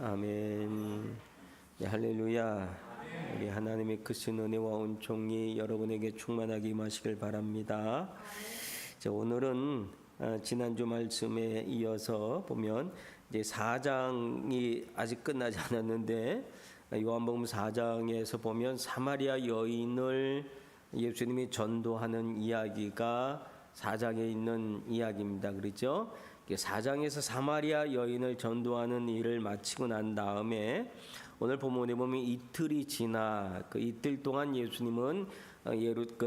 아멘. 네, 할렐루야. 우리 하나님의 크신 은혜와 은총이 여러분에게 충만하게 임하시길 바랍니다. 자, 오늘은 지난주 말씀에 이어서 보면 이제 4장이 아직 끝나지 않았는데 요한복음 4장에서 보면 사마리아 여인을 예수님이 전도하는 이야기가 4장에 있는 이야기입니다. 그렇죠? 4장에서 사마리아 여인을 전도하는 일을 마치고 난 다음에 오늘 본문에 보면 이틀이 지나 그 이틀 동안 예수님은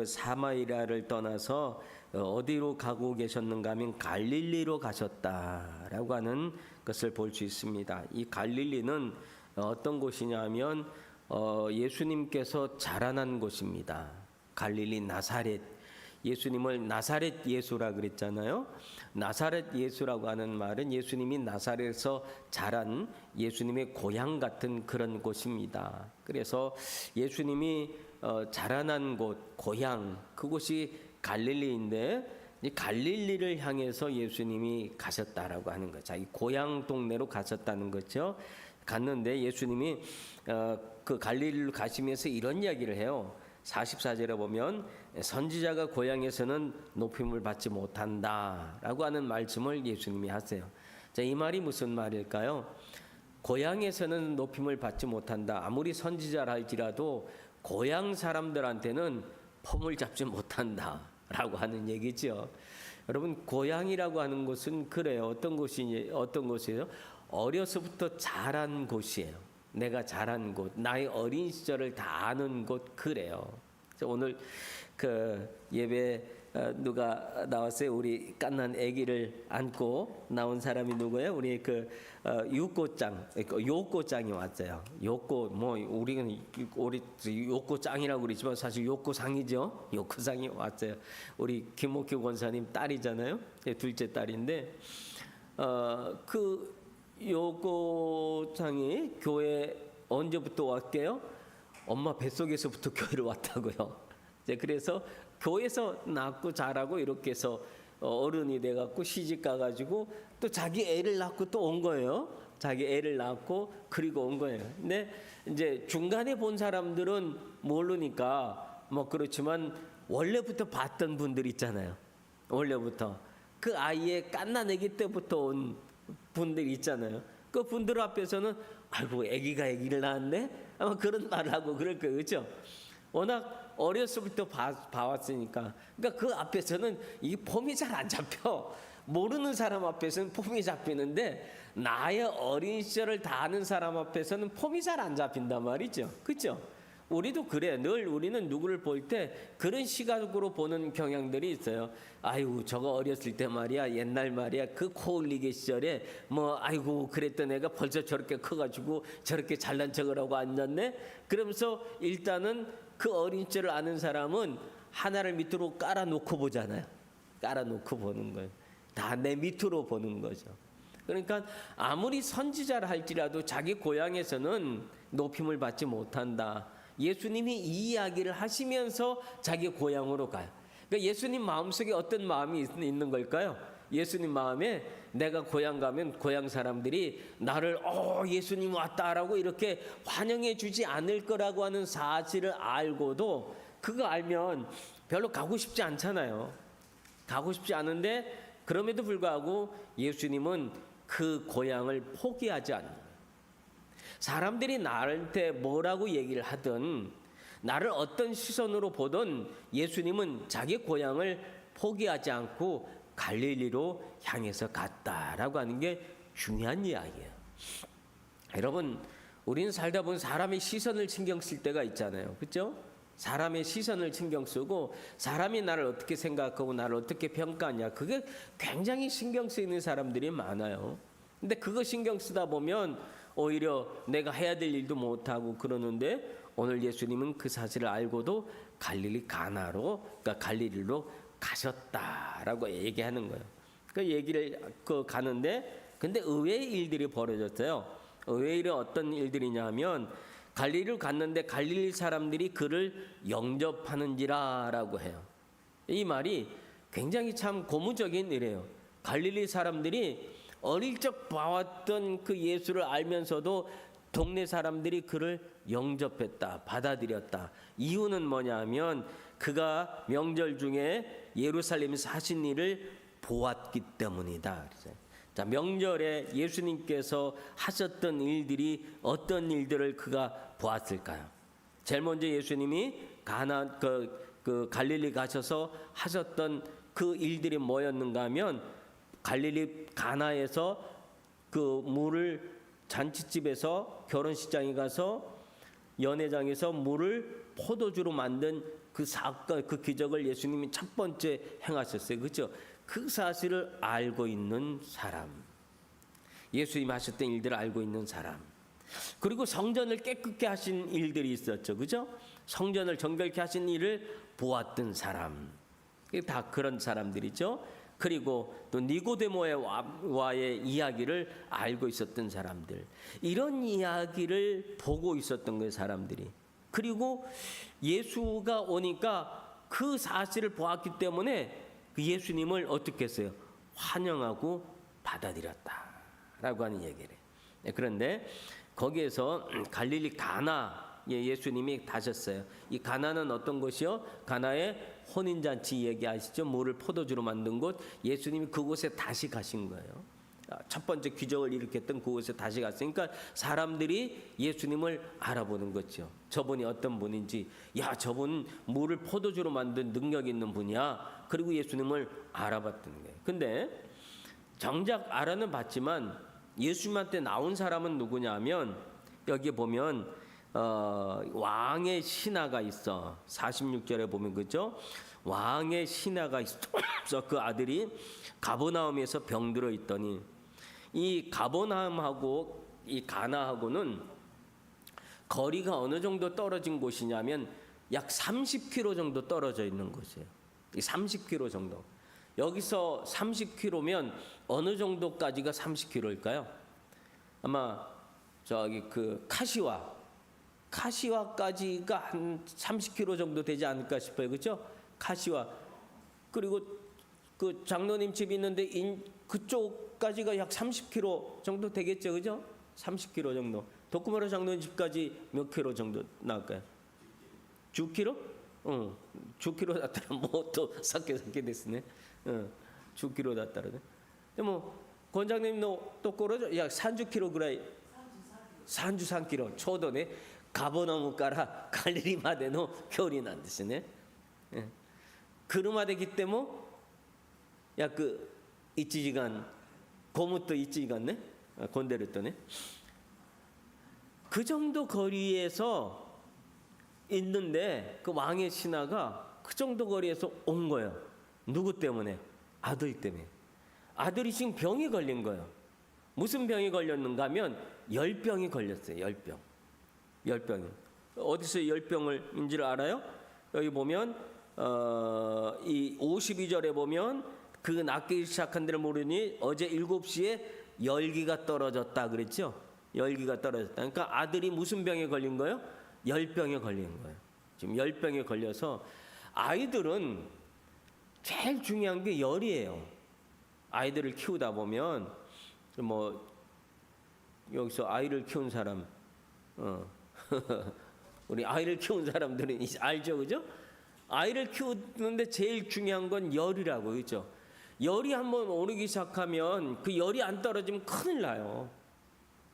사마리아를 떠나서 어디로 가고 계셨는가 하면 갈릴리로 가셨다라고 하는 것을 볼 수 있습니다. 이 갈릴리는 어떤 곳이냐면 예수님께서 자라난 곳입니다. 갈릴리 나사렛. 예수님을 나사렛 예수라 그랬잖아요. 나사렛 예수라고 하는 말은 예수님이 나사렛에서 자란 예수님의 고향 같은 그런 곳입니다. 그래서 예수님이 자라난 곳, 고향, 그곳이 갈릴리인데 이 갈릴리를 향해서 예수님이 가셨다라고 하는 거죠. 자기 고향 동네로 가셨다는 거죠. 갔는데 예수님이 그 갈릴리로 가시면서 이런 이야기를 해요. 44절에 보면 선지자가 고향에서는 높임을 받지 못한다라고 하는 말씀을 예수님이 하세요. 자, 이 말이 무슨 말일까요? 고향에서는 높임을 받지 못한다. 아무리 선지자라 할지라도 고향 사람들한테는 폼을 잡지 못한다라고 하는 얘기죠. 여러분, 고향이라고 하는 곳은 그래요. 어떤 곳이에요? 어려서부터 자란 곳이에요. 내가 자란 곳, 나의 어린 시절을 다 아는 곳, 그래요. 오늘 그 예배 누가 나왔어요? 우리 깐난 아기를 안고 나온 사람이 누구예요? 우리 그 요꼬짱이 왔어요. 요꼬 우리 요꼬짱이라고 그러지만 사실 요꼬상이죠. 요꼬상이 왔어요. 우리 김목규 권사님 딸이잖아요. 둘째 딸인데 그 요고장이 교회 언제부터 왔게요? 엄마 뱃속에서부터 교회를 왔다고요. 그래서 교회에서 낳고 자라고 이렇게 해서 어른이 돼갖고 시집 가가지고 또 자기 애를 낳고 또 온 거예요. 자기 애를 낳고 그리고 온 거예요. 근데 이제 중간에 본 사람들은 모르니까 뭐 그렇지만 원래부터 봤던 분들 있잖아요. 원래부터 그 아이의 갓난아기 때부터 온 분들 있잖아요. 그 분들 앞에서는 아이고 아기를 낳았네? 아마 그런 말을 하고 그럴 거예요. 그렇죠? 워낙 어렸을부터 봐왔으니까. 그러니까 그 앞에서는 이 폼이 잘 안 잡혀. 모르는 사람 앞에서는 폼이 잡히는데 나의 어린 시절을 다 아는 사람 앞에서는 폼이 잘 안 잡힌단 말이죠. 그렇죠? 우리도 그래. 늘 우리는 누구를 볼 때 그런 시각으로 보는 경향들이 있어요. 아이고 저거 어렸을 때 말이야, 옛날 말이야, 그 코 올리기 시절에 뭐 아이고 그랬던 애가 벌써 저렇게 커가지고 저렇게 잘난 척을 하고 앉았네. 그러면서 일단은 그 어린 시절을 아는 사람은 하나를 밑으로 깔아놓고 보잖아요. 깔아놓고 보는 거예요. 다 내 밑으로 보는 거죠. 그러니까 아무리 선지자라 할지라도 자기 고향에서는 높임을 받지 못한다. 예수님이 이 이야기를 하시면서 자기 고향으로 가요. 그러니까 예수님 마음속에 어떤 마음이 있는 걸까요? 예수님 마음에 내가 고향 가면 고향 사람들이 나를 예수님 왔다라고 이렇게 환영해 주지 않을 거라고 하는 사실을 알고도 그거 알면 별로 가고 싶지 않잖아요. 가고 싶지 않은데 그럼에도 불구하고 예수님은 그 고향을 포기하지 않는 사람들이 나한테 뭐라고 얘기를 하든 나를 어떤 시선으로 보든 예수님은 자기 고향을 포기하지 않고 갈릴리로 향해서 갔다라고 하는 게 중요한 이야기예요. 여러분, 우리는 살다 보면 사람의 시선을 신경 쓸 때가 있잖아요. 그렇죠? 사람의 시선을 신경 쓰고 사람이 나를 어떻게 생각하고 나를 어떻게 평가하냐, 그게 굉장히 신경 쓰이는 사람들이 많아요. 근데 그거 신경 쓰다 보면 오히려 내가 해야 될 일도 못하고 그러는데 오늘 예수님은 그 사실을 알고도 갈릴리 가나로, 그러니까 갈릴리로 가셨다라고 얘기하는 거예요. 그 얘기를 가는데 근데 의외의 일들이 벌어졌어요. 의외의 어떤 일들이냐면 갈릴리를 갔는데 갈릴리 사람들이 그를 영접하는지라라고 해요. 이 말이 굉장히 참 고무적인 일이에요. 갈릴리 사람들이 어릴 적 봐왔던 그 예수를 알면서도 동네 사람들이 그를 영접했다, 받아들였다. 이유는 뭐냐면 그가 명절 중에 예루살렘에서 하신 일을 보았기 때문이다. 자, 명절에 예수님께서 하셨던 일들이 어떤 일들을 그가 보았을까요? 제일 먼저 예수님이 그 갈릴리 가셔서 하셨던 그 일들이 뭐였는가 하면 갈릴리 가나에서 그 물을 잔치집에서 결혼식장에 가서 연회장에서 물을 포도주로 만든 그 사건, 그 기적을 예수님이 첫 번째 행하셨어요. 그렇죠? 그 사실을 알고 있는 사람, 예수님이 하셨던 일들을 알고 있는 사람, 그리고 성전을 깨끗게 하신 일들이 있었죠. 그죠? 성전을 정결케 하신 일을 보았던 사람, 다 그런 사람들이죠. 그리고 또 니고데모와의 이야기를 알고 있었던 사람들, 이런 이야기를 보고 있었던 거예요, 사람들이. 그리고 예수가 오니까 그 사실을 보았기 때문에 그 예수님을 어떻게 했어요? 환영하고 받아들였다라고 하는 얘기를 해요. 그런데 거기에서 갈릴리 가나에 예수님이 가셨어요. 이 가나는 어떤 곳이요? 가나의 혼인잔치 얘기하시죠? 물을 포도주로 만든 곳. 예수님이 그곳에 다시 가신 거예요. 첫 번째 기적을 일으켰던 그곳에 다시 갔으니까 사람들이 예수님을 알아보는 거죠. 저분이 어떤 분인지, 야, 저분 물을 포도주로 만든 능력 있는 분이야. 그리고 예수님을 알아봤던 거예요. 근데 정작 알아는 봤지만 예수님한테 나온 사람은 누구냐 하면 여기 보면 왕의 신하가 있어. 46절에 보면 그죠? 왕의 신하가 있어. 그 아들이 가버나움에서 병들어 있더니, 이 가버나움하고 이 가나하고는 거리가 어느 정도 떨어진 곳이냐면 약 30km 정도 떨어져 있는 곳이에요. 30km 정도. 여기서 30km면 어느 정도까지가 30km일까요? 아마 저기 그 카시와까지가 한 30km 정도 되지 않을까 싶어요. 그렇죠? 카시와. 그리고 그 장로님 집이 있는데 그쪽까지가 약 30km 정도 되겠죠. 그죠? 30km 정도. 도쿠마루 장로님 집까지 몇 킬로 정도 나올까요? 10km? 10kmだったらもっと先ですね。10kmだったらね。でも권장님のところ약 30kmぐらい、33kmちょうどね、カボナムからガリリまでの距離なんですね。車で来ても約1時間、混むと1時間ね、混んでるとね。그 정도 거리에서 있는데 그 왕의 신하가 그 정도 거리에서 온 거예요. 누구 때문에? 아들 때문에. 아들이 지금 병이 걸린 거예요. 무슨 병이 걸렸는가 하면 열병이 걸렸어요. 열병이. 어디서 열병을 인지를 알아요? 여기 보면 이 52절에 보면 그 낫기 시작한 데를 모르니 어제 7시에 열기가 떨어졌다 그랬죠? 열기가 떨어졌다. 그러니까 아들이 무슨 병에 걸린 거예요? 열병에 걸린 거예요. 지금 열병에 걸려서 아이들은 제일 중요한 게 열이에요. 아이들을 키우다 보면 뭐 여기서 아이를 키운 사람, 우리 아이를 키운 사람들은 알죠, 그죠? 아이를 키우는데 제일 중요한 건 열이라고, 그죠? 열이 한번 오르기 시작하면 그 열이 안 떨어지면 큰일 나요.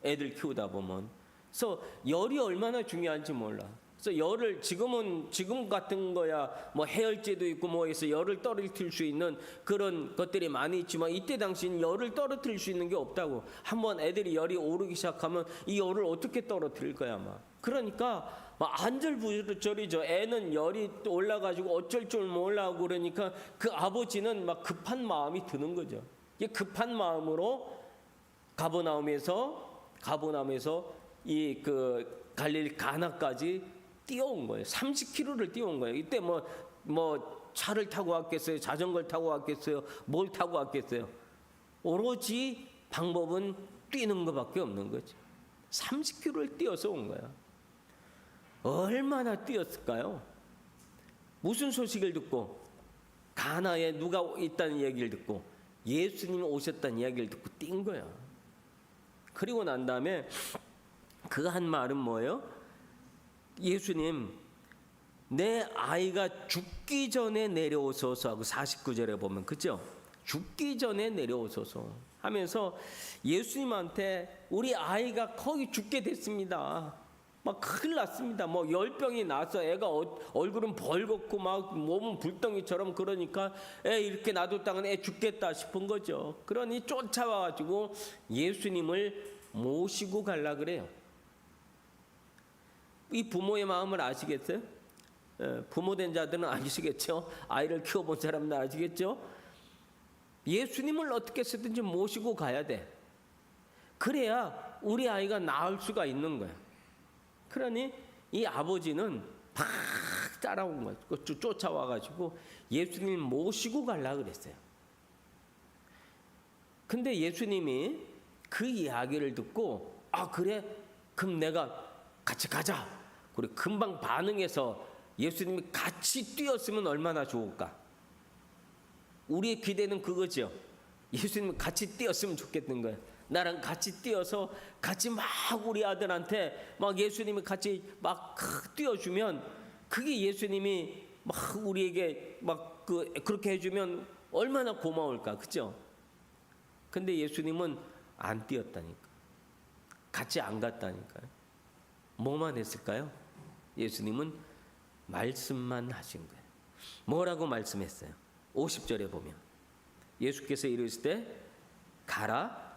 애들 키우다 보면. 그래서 열이 얼마나 중요한지 몰라. 그래서 열을 지금 같은 거야 뭐 해열제도 있고 뭐 해서 열을 떨어뜨릴 수 있는 그런 것들이 많이 있지만 이때 당시엔 열을 떨어뜨릴 수 있는 게 없다고. 한번 애들이 열이 오르기 시작하면 이 열을 어떻게 떨어뜨릴 거야 아마. 그러니까 막 안절부절이죠. 애는 열이 올라가지고 어쩔 줄 몰라하고 그러니까 그 아버지는 막 급한 마음이 드는 거죠. 이 급한 마음으로 가버나움에서 이 그 갈릴리 가나까지 뛰어온 거예요. 30km를 뛰어온 거예요. 이때 뭐 차를 타고 왔겠어요? 자전거를 타고 왔겠어요? 뭘 타고 왔겠어요? 오로지 방법은 뛰는 것밖에 없는 거죠. 30km를 뛰어서 온 거야. 얼마나 뛰었을까요? 무슨 소식을 듣고? 가나에 누가 있다는 얘기를 듣고 예수님이 오셨다는 이야기를 듣고 뛴 거야. 그리고 난 다음에 그 한 말은 뭐예요? 예수님, 내 아이가 죽기 전에 내려오소서 하고 49절에 보면, 그죠? 죽기 전에 내려오소서 하면서 예수님한테 우리 아이가 거의 죽게 됐습니다. 막 큰일 났습니다. 뭐 열병이 나서 애가 얼굴은 벌겋고 막 몸은 불덩이처럼, 그러니까 애 이렇게 놔뒀다간 애 죽겠다 싶은 거죠. 그러니 쫓아와가지고 예수님을 모시고 갈라 그래요. 이 부모의 마음을 아시겠어요? 부모 된 자들은 아시겠죠? 아이를 키워본 사람은 아시겠죠? 예수님을 어떻게 해서든지 모시고 가야 돼. 그래야 우리 아이가 나을 수가 있는 거야. 그러니 이 아버지는 팍 따라온 거야. 쫓아와가지고 예수님 모시고 가려 그랬어요. 근데 예수님이 그 이야기를 듣고, 아 그래? 그럼 내가 같이 가자. 그리고 금방 반응해서 예수님이 같이 뛰었으면 얼마나 좋을까? 우리의 기대는 그거죠. 예수님이 같이 뛰었으면 좋겠는 거예요. 나랑 같이 뛰어서 같이 막 우리 아들한테 막 예수님이 같이 막 뛰어주면, 그게 예수님이 막 우리에게 막 그렇게 해주면 얼마나 고마울까, 그죠? 근데 예수님은 안 뛰었다니까. 같이 안 갔다니까요. 뭐만 했을까요? 예수님은 말씀만 하신 거예요. 뭐라고 말씀했어요? 50절에 보면 예수께서 이르실 때, 가라,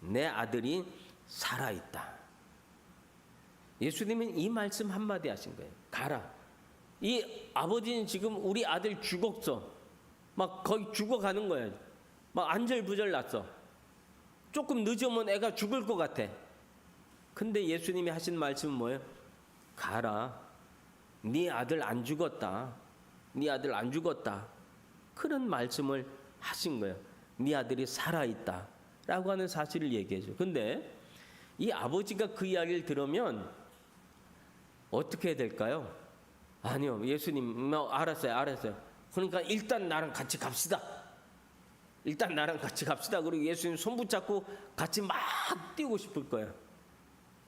내 아들이 살아있다. 예수님은 이 말씀 한마디 하신 거예요. 가라. 이 아버지는 지금 우리 아들 죽었어. 막 거의 죽어가는 거예요. 막 안절부절 났어. 조금 늦으면 애가 죽을 것 같아. 근데 예수님이 하신 말씀은 뭐예요? 가라. 네 아들 안 죽었다. 네 아들 안 죽었다. 그런 말씀을 하신 거예요. 네 아들이 살아있다 라고 하는 사실을 얘기해줘. 근데 이 아버지가 그 이야기를 들으면 어떻게 해야 될까요? 아니요, 예수님, 알았어요. 그러니까 일단 나랑 같이 갑시다. 그리고 예수님 손 붙잡고 같이 막 뛰고 싶을 거예요.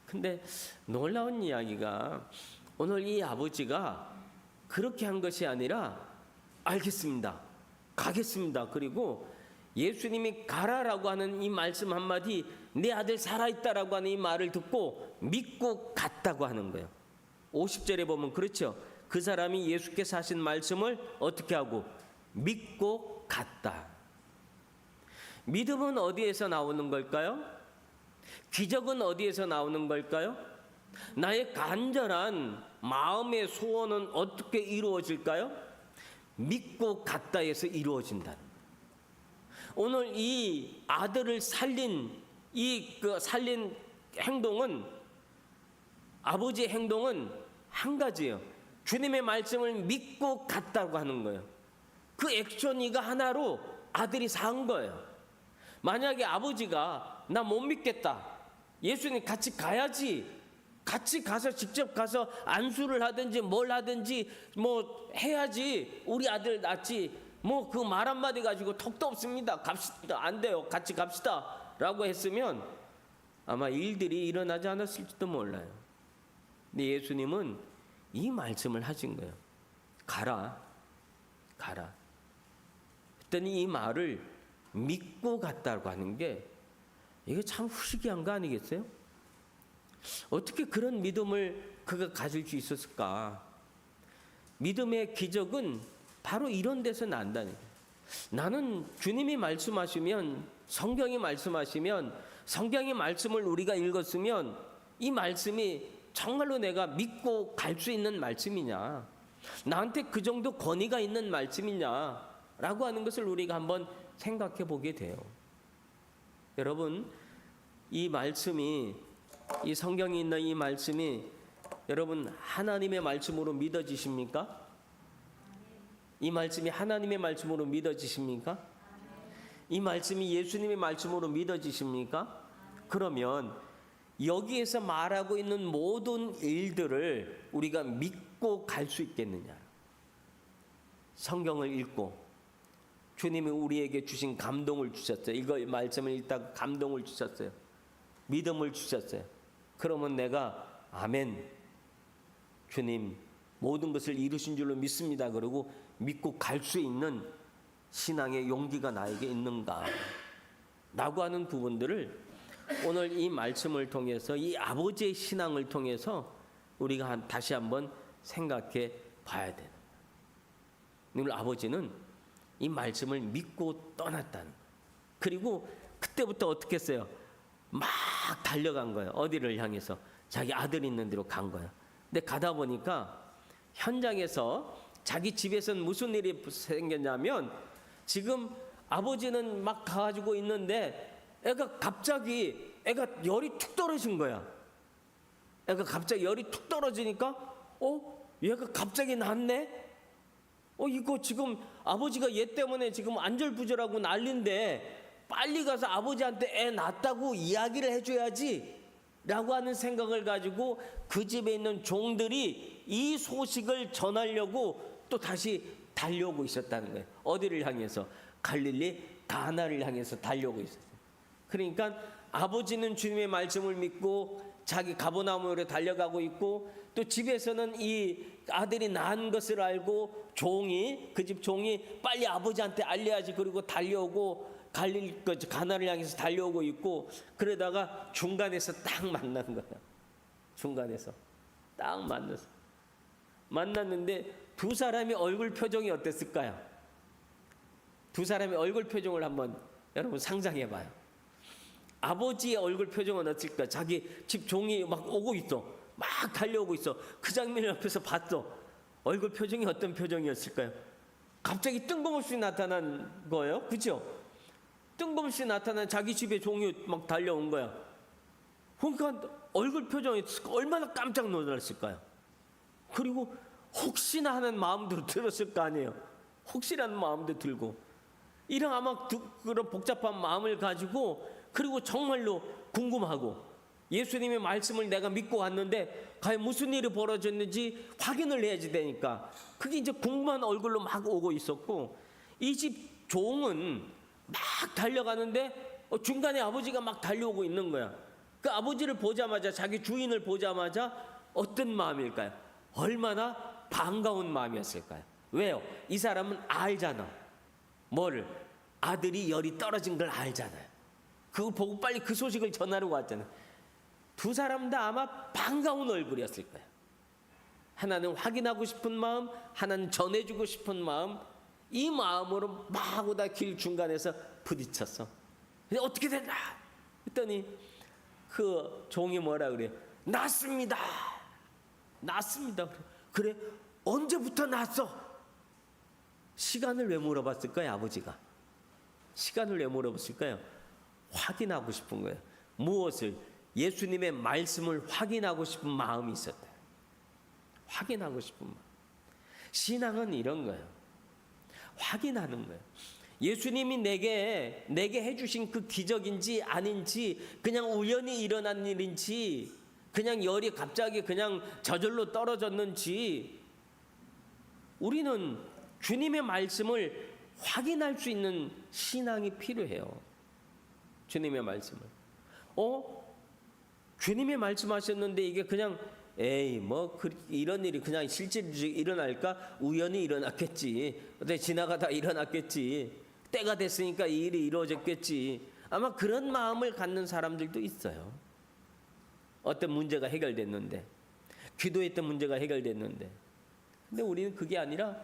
근데 놀라운 이야기가, 오늘 이 아버지가 그렇게 한 것이 아니라, 알겠습니다, 가겠습니다. 그리고 예수님이 가라라고 하는 이 말씀 한마디, 내 아들 살아있다라고 하는 이 말을 듣고 믿고 갔다고 하는 거예요. 50절에 보면 그렇죠. 그 사람이 예수께서 하신 말씀을 어떻게 하고? 믿고 갔다. 믿음은 어디에서 나오는 걸까요? 기적은 어디에서 나오는 걸까요? 나의 간절한 마음의 소원은 어떻게 이루어질까요? 믿고 갔다에서 이루어진다. 오늘 이 아들을 살린 살린 행동은, 아버지의 행동은 한 가지예요. 주님의 말씀을 믿고 갔다고 하는 거예요. 그 액션 이가 하나로 아들이 산 거예요. 만약에 아버지가 나 못 믿겠다, 예수님 같이 가야지, 같이 가서 직접 가서 안수를 하든지 뭘 하든지 뭐 해야지 우리 아들 낫지, 뭐 그 말 한마디 가지고 턱도 없습니다, 갑시다, 안 돼요, 같이 갑시다 라고 했으면 아마 일들이 일어나지 않았을지도 몰라요. 근데 예수님은 이 말씀을 하신 거예요. 가라. 그랬더니 이 말을 믿고 갔다고 하는 게, 이게 참 희귀한 거 아니겠어요? 어떻게 그런 믿음을 그가 가질 수 있었을까? 믿음의 기적은 바로 이런 데서 난다는 거예요. 나는 주님이 말씀하시면, 성경이 말씀하시면, 성경의 말씀을 우리가 읽었으면 이 말씀이 정말로 내가 믿고 갈 수 있는 말씀이냐, 나한테 그 정도 권위가 있는 말씀이냐라고 하는 것을 우리가 한번 생각해 보게 돼요. 여러분, 이 말씀이, 이 성경에 있는 이 말씀이 여러분 하나님의 말씀으로 믿어지십니까? 이 말씀이 하나님의 말씀으로 믿어지십니까? 이 말씀이 예수님의 말씀으로 믿어지십니까? 그러면 여기에서 말하고 있는 모든 일들을 우리가 믿고 갈 수 있겠느냐? 성경을 읽고 주님이 우리에게 주신 감동을 주셨어요. 이거 말씀을 읽다가 감동을 주셨어요. 믿음을 주셨어요. 그러면 내가 아멘, 주님 모든 것을 이루신 줄로 믿습니다. 그러고 믿고 갈 수 있는 신앙의 용기가 나에게 있는가 라고 하는 부분들을 오늘 이 말씀을 통해서, 이 아버지의 신앙을 통해서 우리가 다시 한번 생각해 봐야 돼요. 오늘 아버지는 이 말씀을 믿고 떠났다는 거예요. 그리고 그때부터 어떻게 했어요? 막 달려간 거예요. 어디를 향해서? 자기 아들 있는 데로 간 거예요. 근데 가다 보니까 현장에서 자기 집에서는 무슨 일이 생겼냐면, 지금 아버지는 막 가가지고 있는데 애가 갑자기 열이 툭 떨어진 거야. 애가 갑자기 열이 툭 떨어지니까 얘가 갑자기 났네? 이거 지금 아버지가 얘 때문에 지금 안절부절하고 난리인데 빨리 가서 아버지한테 애 낳았다고 이야기를 해줘야지 라고 하는 생각을 가지고 그 집에 있는 종들이 이 소식을 전하려고 또 다시 달려오고 있었다는 거예요. 어디를 향해서? 갈릴리 가나를 향해서 달려오고 있었어요. 그러니까 아버지는 주님의 말씀을 믿고 자기 가버나움으로 달려가고 있고, 또 집에서는 이 아들이 낳은 것을 알고 그 집 종이 빨리 아버지한테 알려야지, 그리고 달려오고 가나를 향해서 달려오고 있고, 그러다가 중간에서 딱 만난 거야. 중간에서 딱 만났는데 두 사람이 얼굴 표정이 어땠을까요? 두 사람의 얼굴 표정을 한번 여러분 상상해 봐요. 아버지의 얼굴 표정은 어떨까? 자기 집 종이 막 오고 있어. 막 달려오고 있어. 그 장면을 옆에서 봤어. 얼굴 표정이 어떤 표정이었을까요? 갑자기 뜬금없이 나타난 거예요. 그죠? 뜬금없이 나타난 자기 집에 종이 막 달려온 거야. 그러니까 얼굴 표정이 얼마나 깜짝 놀랐을까요? 그리고 혹시나 하는 마음도 들었을 거 아니에요. 혹시라는 마음도 들고, 이런 아마 그런 복잡한 마음을 가지고, 그리고 정말로 궁금하고, 예수님의 말씀을 내가 믿고 왔는데 과연 무슨 일이 벌어졌는지 확인을 해야지 되니까 그게 이제 궁금한 얼굴로 막 오고 있었고, 이 집 종은 막 달려가는데 중간에 아버지가 막 달려오고 있는 거야. 그 아버지를 보자마자, 자기 주인을 보자마자 어떤 마음일까요? 얼마나 반가운 마음이었을까요? 왜요? 이 사람은 알잖아. 뭐를? 아들이 열이 떨어진 걸 알잖아요. 그거 보고 빨리 그 소식을 전하려고 왔잖아요. 두 사람 다 아마 반가운 얼굴이었을 거예요. 하나는 확인하고 싶은 마음, 하나는 전해주고 싶은 마음, 이 마음으로 막 오다 길 중간에서 부딪혔어. 근데 어떻게 됐나? 했더니 그 종이 뭐라 그래? 났습니다. 났습니다. 그래? 언제부터 났어? 시간을 왜 물어봤을까요? 아버지가 시간을 왜 물어봤을까요? 확인하고 싶은 거예요. 무엇을? 예수님의 말씀을 확인하고 싶은 마음이 있었다. 확인하고 싶은 마음. 신앙은 이런 거예요. 확인하는 거예요. 예수님이 내게 해주신 그 기적인지 아닌지, 그냥 우연히 일어난 일인지, 그냥 열이 갑자기 그냥 저절로 떨어졌는지, 우리는 주님의 말씀을 확인할 수 있는 신앙이 필요해요. 주님의 말씀을. 주님의 말씀하셨는데 이게 그냥 이런 일이 그냥 실제로 일어날까? 우연히 일어났겠지. 어때 지나가다 일어났겠지. 때가 됐으니까 이 일이 이루어졌겠지. 아마 그런 마음을 갖는 사람들도 있어요. 어떤 문제가 해결됐는데, 기도했던 문제가 해결됐는데, 근데 우리는 그게 아니라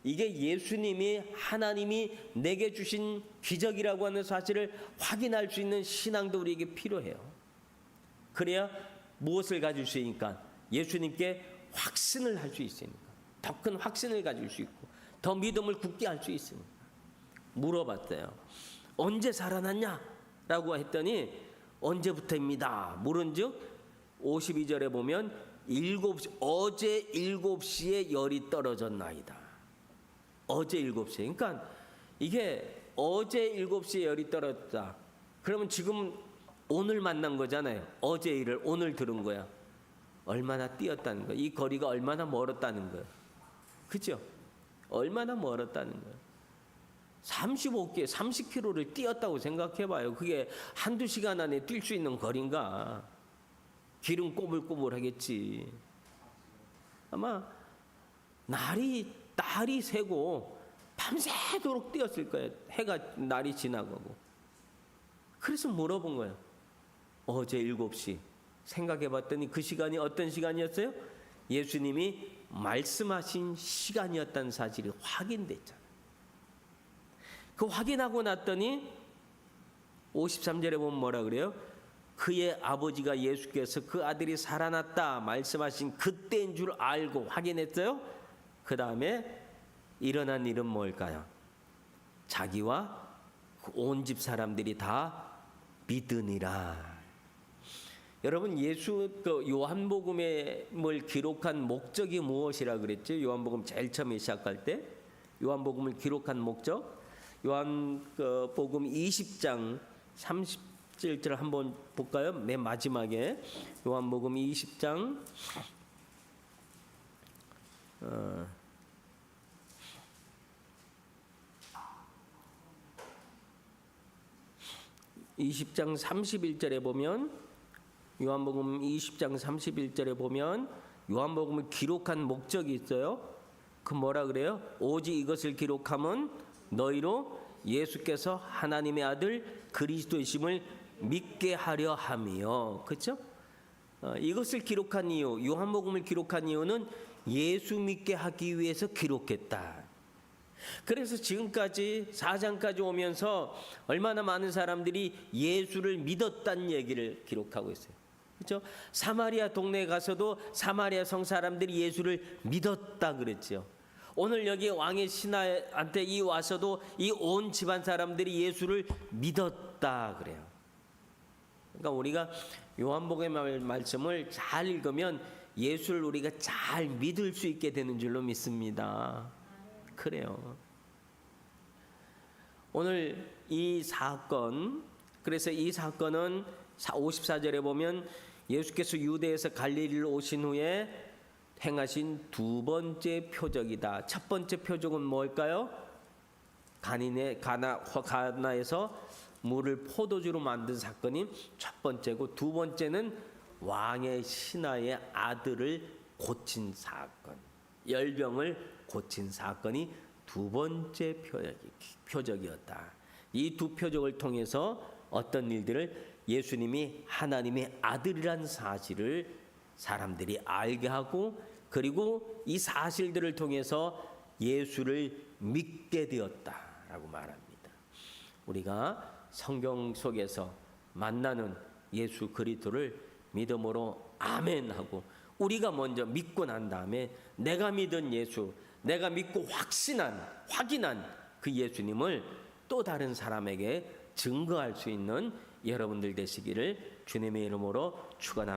이게 예수님이, 하나님이 내게 주신 기적이라고 하는 사실을 확인할 수 있는 신앙도 우리에게 필요해요. 그래야 무엇을 가질 수 있으니까? 예수님께 확신을 할 수 있으니까. 더 큰 확신을 가질 수 있고, 더 믿음을 굳게 할 수 있으니까. 물어봤어요. 언제 살아났냐? 라고 했더니 언제부터입니다. 물은즉 52절에 보면 어제 7시에 열이 떨어졌나이다. 어제 7시에. 그러니까 이게 어제 7시에 열이 떨어졌다. 그러면 지금 오늘 만난 거잖아요. 어제 일을 오늘 들은 거야. 얼마나 뛰었다는 거야. 이 거리가 얼마나 멀었다는 거야. 그죠? 얼마나 멀었다는 거야. 35개, 30km를 뛰었다고 생각해 봐요. 그게 한두 시간 안에 뛸 수 있는 거리인가? 길은 꼬불꼬불 하겠지. 아마 날이 새고 밤새도록 뛰었을 거예요. 날이 지나가고. 그래서 물어본 거예요. 어제 7시. 생각해 봤더니 그 시간이 어떤 시간이었어요? 예수님이 말씀하신 시간이었다는 사실이 확인됐잖아요. 그 확인하고 났더니 53절에 보면 뭐라 그래요? 그의 아버지가 예수께서 그 아들이 살아났다 말씀하신 그때인 줄 알고 확인했어요. 그 다음에 일어난 일은 뭘까요? 자기와 온 집 사람들이 다 믿으니라. 여러분, 요한복음을 기록한 목적이 무엇이라 그랬죠? 요한복음 제일 처음에 시작할 때 요한복음을 기록한 목적, 요한복음 20장 37절 한번 볼까요? 맨 마지막에 요한복음 20장 31절에 보면, 요한복음 20장 31절에 보면 요한복음을 기록한 목적이 있어요. 그 뭐라 그래요? 오직 이것을 기록함은 너희로 예수께서 하나님의 아들 그리스도이심을 믿게 하려 함이요. 그렇죠? 이것을 기록한 이유, 요한복음을 기록한 이유는 예수 믿게 하기 위해서 기록했다. 그래서 지금까지 4장까지 오면서 얼마나 많은 사람들이 예수를 믿었다는 얘기를 기록하고 있어요. 그렇죠? 사마리아 동네에 가서도 사마리아 성 사람들이 예수를 믿었다 그랬죠. 오늘 여기 왕의 신하한테 와서도 이 온 집안 사람들이 예수를 믿었다 그래요. 그러니까 우리가 요한복음의 말씀을 잘 읽으면 예수를 우리가 잘 믿을 수 있게 되는 줄로 믿습니다. 그래요. 오늘 이 사건, 그래서 이 사건은 54절에 보면 예수께서 유대에서 갈릴리로 오신 후에 행하신 두 번째 표적이다. 첫 번째 표적은 뭘까요? 가나에서 물을 포도주로 만든 사건이 첫 번째고, 두 번째는 왕의 신하의 아들을 고친 사건, 열병을 고친 사건이 두 번째 표적이었다. 이 두 표적을 통해서 어떤 일들을, 예수님이 하나님의 아들이란 사실을 사람들이 알게 하고, 그리고 이 사실들을 통해서 예수를 믿게 되었다라고 말합니다. 우리가 성경 속에서 만나는 예수 그리스도를 믿음으로 아멘하고, 우리가 먼저 믿고 난 다음에 내가 믿은 예수, 내가 믿고 확인한 그 예수님을 또 다른 사람에게 증거할 수 있는 여러분들 되시기를 주님의 이름으로 축원합니다.